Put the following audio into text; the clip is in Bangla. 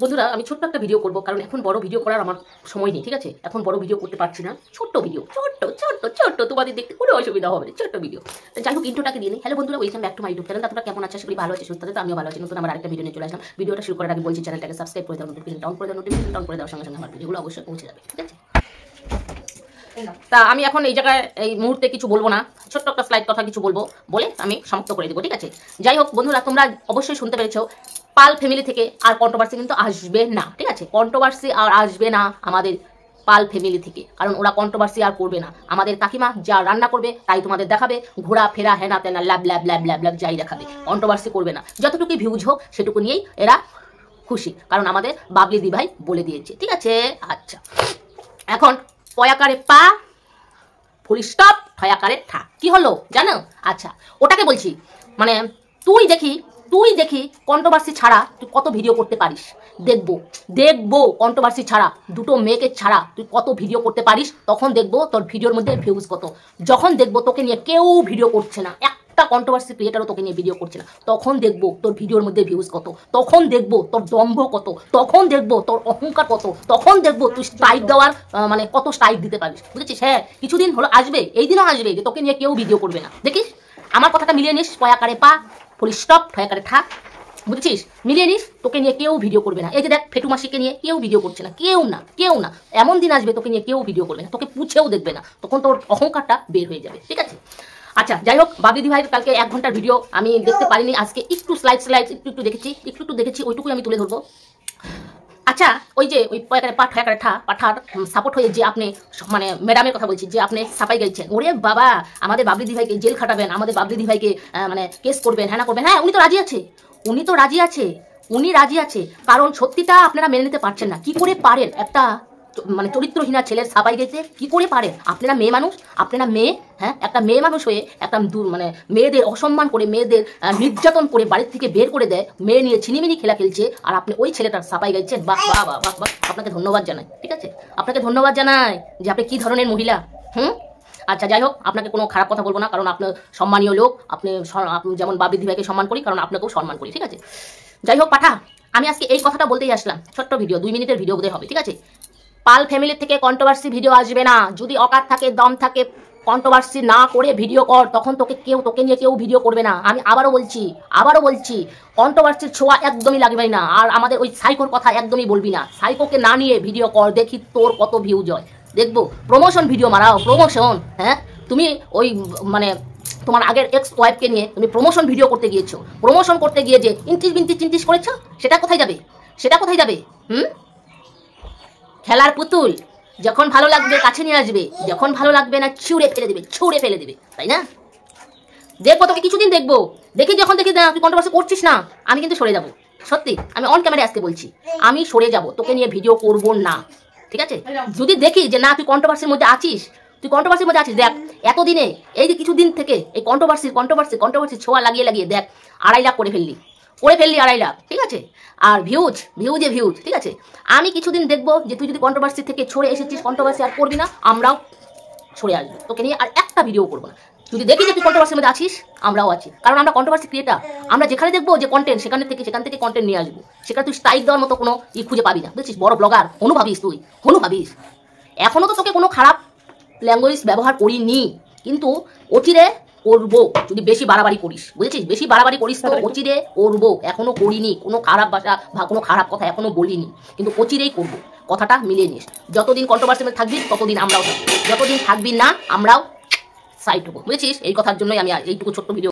বন্ধুরা আমি ছোট্ট একটা ভিডিও করব, কারণ এখন বড় ভিডিও করার আমার সময় নেই। ঠিক আছে, এখন বড় ভিডিও করতে পারছি না। ছোট্ট ভিডিও, ছোট্ট তোমাদের দেখতে কোনো অসুবিধা হবে না, ছোট্ট ভিডিও। যাই হোক, ইন্ট্রোটাকে দিয়ে নিই। হ্যালো বন্ধুরা, welcome back to my YouTube channel. তোমরা কেমন আছো? আশা করি ভালো আছো, সুস্থ আছো। তো আমিও ভালো আছি। নতুন আমার আরেকটা ভিডিও নিয়ে চলে আসলাম। ভিডিওটা শুরু করার আগে বলছি, চ্যানেলটাকে সাবস্ক্রাইব করে দাও, নোটিফিকেশন অন করে দাও। নোটিফিকেশন অন করে দেওয়ার সঙ্গে সঙ্গে আমার ভিডিওগুলো অবশ্যই পৌঁছে যাবে। ঠিক আছে, তা আমি এখন এই জায়গায় এই মুহূর্তে কিছু বলবো না, ছোট্ট একটা স্লাইড কথা কিছু বলবো, বলে আমি সমাপ্ত করে দেবো। ঠিক আছে, যাই হোক বন্ধুরা, তোমরা অবশ্যই শুনতে পেরেছো, পাল ফ্যামিলি থেকে আর কন্ট্রোভার্সি কিন্তু আসবে না। ঠিক আছে, কন্ট্রোভার্সি আর আসবে না আমাদের পাল ফ্যামিলি থেকে, কারণ ওরা কন্ট্রোভার্সি আর করবে না। আমাদের কাকিমা যা রান্না করবে তাই তোমাদের দেখাবে, ঘোরা ফেরা হেনা তেনা lab lab lab lab lab যাই দেখাবে, কন্ট্রোভার্সি করবে না। যতটুকু ভিউজ হোক সেটুকু নিয়েই এরা খুশি, কারণ আমাদের বাবলি দিভাই বলে দিয়েছে। ঠিক আছে, আচ্ছা এখন পয়াকারে পা, ফুল স্টপ, ঠয়াকারে ঠা, কি হলো জানো? আচ্ছা ওটাকে বলছি, মানে তুই দেখি কন্ট্রোভার্সি ছাড়া তুই কত ভিডিও করতে পারিস। দেখবো কন্ট্রোভার্সি ছাড়া, দুটো মেয়েকে ছাড়া তুই কত ভিডিও করতে পারিস। তখন দেখবো তোর ভিডিওর মধ্যে ভিউজ কত। যখন দেখবো তোকে নিয়ে কেউ ভিডিও করছে না, একটা কন্ট্রোভার্সি ক্রিয়েটারও তোকে নিয়ে ভিডিও করছে না, তখন দেখবো তোর ভিডিওর মধ্যে ভিউজ কত। তখন দেখবো তোর দম্ভ কত, তখন দেখবো তোর অহংকার কত, তখন দেখবো তুই স্ট্রাইক দেওয়ার মানে কত স্ট্রাইক দিতে পারিস। বুঝেছিস? হ্যাঁ, কিছুদিন হলো আসবে, এই দিনও আসবে যে তোকে নিয়ে কেউ ভিডিও করবে না। দেখিস, আমার কথাটা মিলিয়ে নিস, পয়াকারে পা, ফুল স্টপ, ঠয়াকারে ঠা, বুঝেছিস? মিলিয়ে নিস, তোকে নিয়ে কেউ ভিডিও করবে না। এই যে দেখ, ফেটু মাসিকে নিয়ে কেউ ভিডিও করছে না, কেউ না। এমন দিন আসবে তোকে নিয়ে কেউ ভিডিও করবে না, তোকে পুছেও দেখবে না, তখন তোর অহংকারটা বের হয়ে যাবে। ঠিক আছে, আচ্ছা যাই হোক, বাবলি দিভাইয়ের কালকে 1 ঘন্টার ভিডিও আমি দেখতে পারিনি, আজকে একটু স্লাইড একটু দেখেছি, ওইটুকুই আমি তুলে ধরবো। আচ্ছা, ওই যে ওই পয়াকারে পা ঠয়াকারে ঠা পাঠার সাপোর্ট হয়ে যে আপনি, মানে ম্যাডামের কথা বলছি, যে আপনি সাফাই গেছেন, ওরে বাবা, আমাদের বাবলি দিভাইকে জেল খাটাবেন, আমাদের বাবলি দিভাইকে মানে কেস করবেন, হ্যাঁ না করবেন। হ্যাঁ, উনি রাজি আছে, কারণ সত্যিটা আপনারা মেনে নিতে পারছেন না। কি করে পারেন একটা মানে চরিত্রহীনা ছেলের সাফাই গেছে? কি করে পারেন? আপনারা মেয়ে মানুষ, হ্যাঁ, একটা মেয়ে মানুষ হয়ে একটা মানে মেয়েদের অসম্মান করে, মেয়েদের নির্যাতন করে বাড়ির থেকে বের করে দেয়, মেয়ে নিয়ে ছিনিমিনি খেলা খেলছে, আর আপনি ওই ছেলেটার সাফাই গাইছেন। বাহ বাহ বাহ বাহ, আপনাকে ধন্যবাদ জানাই। ঠিক আছে, আপনাকে ধন্যবাদ জানাই যে আপনি কি ধরনের মহিলা। আচ্ছা যাই হোক, আপনাকে কোনো খারাপ কথা বলবো না, কারণ আপনি সম্মানীয় লোক। আপনি যেমন বাবলি দিভাইকে সম্মান করি, কারণ আপনাকেও সম্মান করি। ঠিক আছে, যাই হোক পাঠা, আমি আজকে এই কথাটা বলতেই আসলাম। ছোট্ট ভিডিও, 2 মিনিটের ভিডিও বোধহয় হবে। ঠিক আছে, পাল ফ্যামিলি থেকে কন্ট্রোভার্সি ভিডিও আসবে না। যদি অকাত থাকে, দম থাকে, কন্ট্রোভার্সি না করে ভিডিও কর, তখন তোকে নিয়ে কেউ ভিডিও করবে না। আমি আবারও বলছি কন্ট্রোভার্সির ছোঁয়া একদমই লাগবে না। আর আমাদের ওই সাইকোর কথা একদমই বলবি না। সাইকোকে না নিয়ে ভিডিও কর, দেখি তোর কত ভিউজ হয়। দেখবো প্রমোশন ভিডিও মারাও, প্রমোশন। হ্যাঁ, তুমি ওই মানে তোমার আগের এক্স ওয়াইফকে নিয়ে তুমি প্রমোশন ভিডিও করতে গিয়েছো, প্রমোশন করতে গিয়ে যে চিন্তিস করেছো, সেটা কোথায় যাবে? খেলার পুতুল, যখন ভালো লাগবে কাছে নিয়ে আসবে, যখন ভালো লাগবে না ছুঁড়ে ফেলে দেবে, তাই না? দেখবো তোকে, কিছুদিন দেখি যখন দেখি তুই কন্ট্রোভার্সি করছিস না, আমি কিন্তু সরে যাব। সত্যি, আমি অন ক্যামেরায় আজকে বলছি, আমি সরে যাব, তোকে নিয়ে ভিডিও করব না। ঠিক আছে, যদি দেখি যে না তুই কন্ট্রোভার্সির মধ্যে আছিস, দেখ এতদিনে, এই যে কিছুদিন থেকে এই কন্ট্রোভার্সি ছোঁয়া লাগিয়ে দেখ 2.5 লাখ করে ফেললি 2.5 লাখ। ঠিক আছে, আর ভিউজ। ঠিক আছে, আমি কিছুদিন দেখবো যে তুই যদি কন্ট্রোভার্সি থেকে সরে এসেছিস, কন্ট্রোভার্সি আর করবি না, আমরাও সরে আসবো, তোকে নিয়ে আর একটা ভিডিও করবো না। যদি দেখি যে তুই কন্ট্রোভার্সির মধ্যে আছিস, আমরাও আছি, কারণ আমরা কন্ট্রোভার্সি ক্রিয়েটার। আমরা যেখানে দেখবো যে কন্টেন্ট, সেখান থেকে কন্টেন্ট নিয়ে আসবো। সেখানে তুই স্ট্রাইক দেওয়ার মতো কোনো খুঁজে পাবি না। বুঝছিস? বড় ব্লগার হনু ভাবিস। এখনো তো তোকে কোনো খারাপ ল্যাঙ্গুয়েজ ব্যবহার করিনি, কিন্তু অচিরে করবো যদি বেশি বাড়াবাড়ি করিস। বুঝেছিস? বেশি বাড়াবাড়ি করিস তো অচিরে করবো। এখনো করিনি, কোনো খারাপ ভাষা বা কোনো খারাপ কথা এখনো বলিনি, কিন্তু অচিরেই করবো। কথাটা মিলিয়ে নিস। যতদিন কন্ট্রোভার্সি থাকবি, ততদিন আমরাও থাকবো। যতদিন থাকবি না, আমরাও সাইড হবো। বুঝেছিস? এই কথার জন্যই আমি এইটুকু ছোট্ট ভিডিও